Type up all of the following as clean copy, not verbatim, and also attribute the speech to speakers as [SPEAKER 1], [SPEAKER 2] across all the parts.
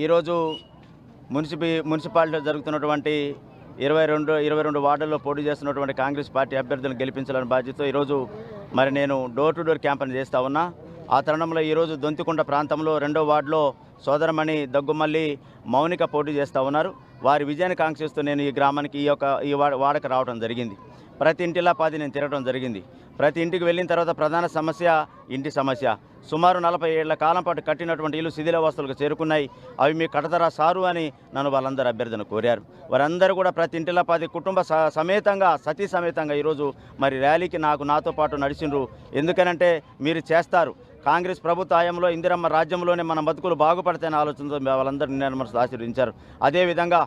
[SPEAKER 1] ఈరోజు మున్సిపాలిటీలో జరుగుతున్నటువంటి 22 వార్డుల్లో పోటీ చేస్తున్నటువంటి కాంగ్రెస్ పార్టీ అభ్యర్థులను గెలిపించాలని బాధ్యతతో ఈరోజు నేను డోర్ టు డోర్ క్యాంపెయిన్ చేస్తూ ఉన్నా. ఆ తరుణంలో ఈరోజు దొంతికొండ ప్రాంతంలో 2వ వార్డులో సోదరమణి దగ్గుమల్లి మౌనిక పోటీ చేస్తూ ఉన్నారు. వారి విజయాన్ని కాంక్షిస్తూ నేను ఈ గ్రామానికి ఈ వాడకు రావడం జరిగింది. ప్రతి ఇంటిలా పాది నేను తిరగడం జరిగింది. ప్రతి ఇంటికి వెళ్ళిన తర్వాత ప్రధాన సమస్య ఇంటి సమస్య. సుమారు 40 ఏళ్ల కాలం పాటు కట్టినటువంటి ఇల్లు శిథిలావస్థలకు చేరుకున్నాయి. అవి మీ కడతరా సారు అని నన్ను వాళ్ళందరూ అభ్యర్థన కోరారు. వారందరూ కూడా ప్రతి ఇంటిలా పాది కుటుంబ సమేతంగా సతీ సమేతంగా ఈరోజు ర్యాలీకి నాతో పాటు నడిచిండ్రు. ఎందుకనంటే మీరు చేస్తారు. కాంగ్రెస్ ప్రభుత్వ హయాంలో ఇందిరమ్మ రాజ్యంలోనే మన బతుకులు బాగుపడతాయనే ఆలోచనతో వాళ్ళందరూ నిర్ణయం ఆశీర్వదించారు. అదేవిధంగా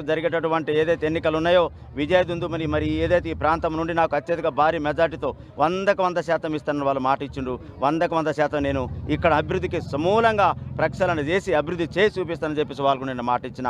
[SPEAKER 1] జరిగేటటువంటి ఏదైతే ఎన్నికలు ఉన్నాయో విజయదుందుమని ఏదైతే ఈ ప్రాంతం నుండి నాకు అత్యధిక భారీ మెజార్టీతో 100కు 100% ఇస్తానని వాళ్ళు మాట ఇచ్చిండ్రు. 100కు 100% నేను ఇక్కడ అభివృద్ధికి సమూలంగా ప్రక్షాళన చేసి అభివృద్ధి చేసి చూపిస్తానని చెప్పేసి వాళ్ళకు నేను మాట ఇచ్చిన.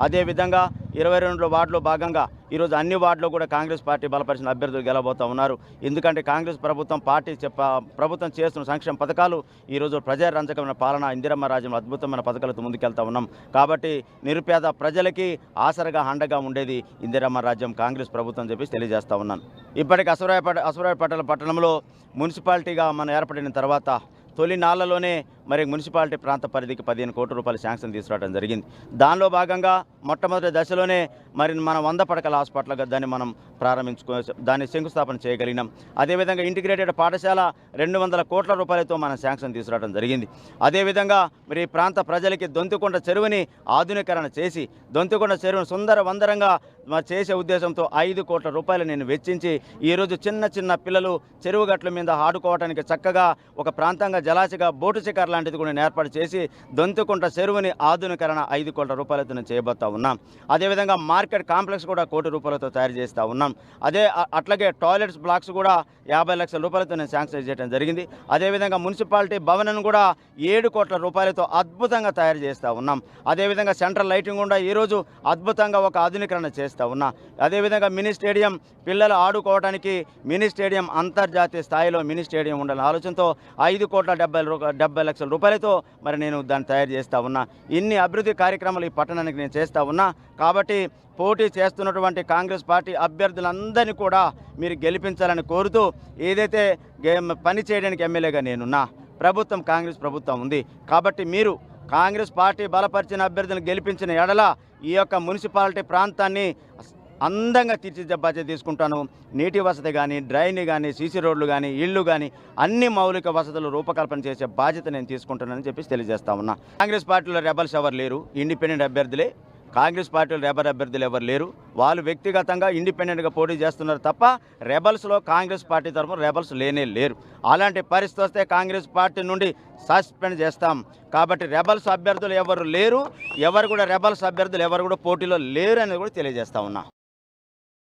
[SPEAKER 1] అదేవిధంగా 22 వార్డులో భాగంగా ఈరోజు అన్ని వార్డులో కూడా కాంగ్రెస్ పార్టీ బలపరిచిన అభ్యర్థులు గెలబోతూ ఉన్నారు. ఎందుకంటే కాంగ్రెస్ ప్రభుత్వం చేస్తున్న సంక్షేమ పథకాలు ఈరోజు ప్రజారంజకమైన పాలన ఇందిరమ్మ రాజ్యం అద్భుతమైన పథకాలతో ముందుకెళ్తా ఉన్నాం. కాబట్టి నిరుపేద ప్రజలకి ఆసరగా అండగా ఉండేది ఇందిరమ్మ రాజ్యం కాంగ్రెస్ ప్రభుత్వం చెప్పి తెలియజేస్తూ ఉన్నాను. ఇప్పటికి అసురాయపేట పట్టణంలో మున్సిపాలిటీగా ఏర్పడిన తర్వాత తొలి నాళ్లలోనే మున్సిపాలిటీ ప్రాంత పరిధికి 15 కోట్ల రూపాయల శాంక్షన్ తీసుకురావడం జరిగింది. దానిలో భాగంగా మొట్టమొదటి దశలోనే మన 100 పడకల హాస్పిటల్గా దాన్ని శంకుస్థాపన చేయగలిగినాం. అదేవిధంగా ఇంటిగ్రేటెడ్ పాఠశాల 200 కోట్ల రూపాయలతో మనం శాంక్షన్ తీసుకురావడం జరిగింది. అదేవిధంగా ఈ ప్రాంత ప్రజలకి దొంతికొండ చెరువుని ఆధునీకరణ చేసి దొంతికొండ చెరువును సుందరవందరంగా చేసే ఉద్దేశంతో 5 కోట్ల రూపాయలు నేను వెచ్చించి ఈరోజు చిన్న పిల్లలు చెరువు గట్ల మీద ఆడుకోవడానికి చక్కగా ఒక ప్రాంతంగా జలాశగా బోటు శిఖర్ లాంటిది కూడా ఏర్పాటు చేసి దొంతికొండ చెరువుని ఆధునీకరణ 5 కోట్ల రూపాయలతో నేను చేయబోతా ఉన్నాం. అదేవిధంగా మార్కెట్ కాంప్లెక్స్ కూడా 1 కోటి రూపాయలతో తయారు చేస్తూ ఉన్నాం. అట్లాగే టాయిలెట్స్ బ్లాక్స్ కూడా 50 లక్షల రూపాయలతో నేను శాంక్షన్ చేయడం జరిగింది. అదేవిధంగా మున్సిపాలిటీ భవనం కూడా 7 కోట్ల రూపాయలతో అద్భుతంగా తయారు చేస్తూ ఉన్నాం. అదేవిధంగా సెంట్రల్ లైటింగ్ కూడా ఈరోజు అద్భుతంగా ఒక ఆధునీకరణ చేస్తూ ఉన్నా. అదేవిధంగా మినీ స్టేడియం పిల్లలు ఆడుకోవడానికి మినీ స్టేడియం అంతర్జాతీయ స్థాయిలో మినీ స్టేడియం ఉండాలని ఆలోచనతో 5 కోట్ల 70 లక్షల రూపాయలతో నేను దాన్ని తయారు చేస్తూ ఉన్నా. ఇన్ని అభివృద్ధి కార్యక్రమాలు ఈ పట్టణానికి నేను చేస్తూ ఉన్నా. కాబట్టి పోటీ చేస్తున్నటువంటి కాంగ్రెస్ పార్టీ అభ్యర్థులందరినీ కూడా మీరు గెలిపించాలని కోరుతూ ఏదైతే పని చేయడానికి ఎమ్మెల్యేగా నేనున్నా, ప్రభుత్వం కాంగ్రెస్ ప్రభుత్వం ఉంది. కాబట్టి మీరు కాంగ్రెస్ పార్టీ బలపరిచిన అభ్యర్థులను గెలిపించిన ఎడల ఈ యొక్క మున్సిపాలిటీ ప్రాంతాన్ని అందంగా తీర్చిదిద్దే బాధ్యత తీసుకుంటాను. నీటి వసతి కానీ, డ్రైన్ కానీ, సీసీ రోడ్లు కానీ, ఇళ్ళు కానీ అన్ని మౌలిక వసతులు రూపకల్పన చేసే బాధ్యత నేను తీసుకుంటానని చెప్పి తెలియజేస్తా ఉన్నా. కాంగ్రెస్ పార్టీలో రెబల్స్ ఎవరు లేరు, ఇండిపెండెంట్ అభ్యర్థులే. కాంగ్రెస్ పార్టీలో రెబల్ అభ్యర్థులు ఎవరు లేరు. వాళ్ళు వ్యక్తిగతంగా ఇండిపెండెంట్గా పోటీ చేస్తున్నారు తప్ప రెబల్స్లో కాంగ్రెస్ పార్టీ తరఫున రెబల్స్ లేరు. అలాంటి పరిస్థితి వస్తే కాంగ్రెస్ పార్టీ నుండి సస్పెండ్ చేస్తాం. కాబట్టి రెబల్స్ అభ్యర్థులు ఎవరు లేరు, ఎవరు కూడా రెబల్స్ అభ్యర్థులు ఎవరు కూడా పోటీలో లేరు అనేది కూడా తెలియజేస్తా ఉన్నా.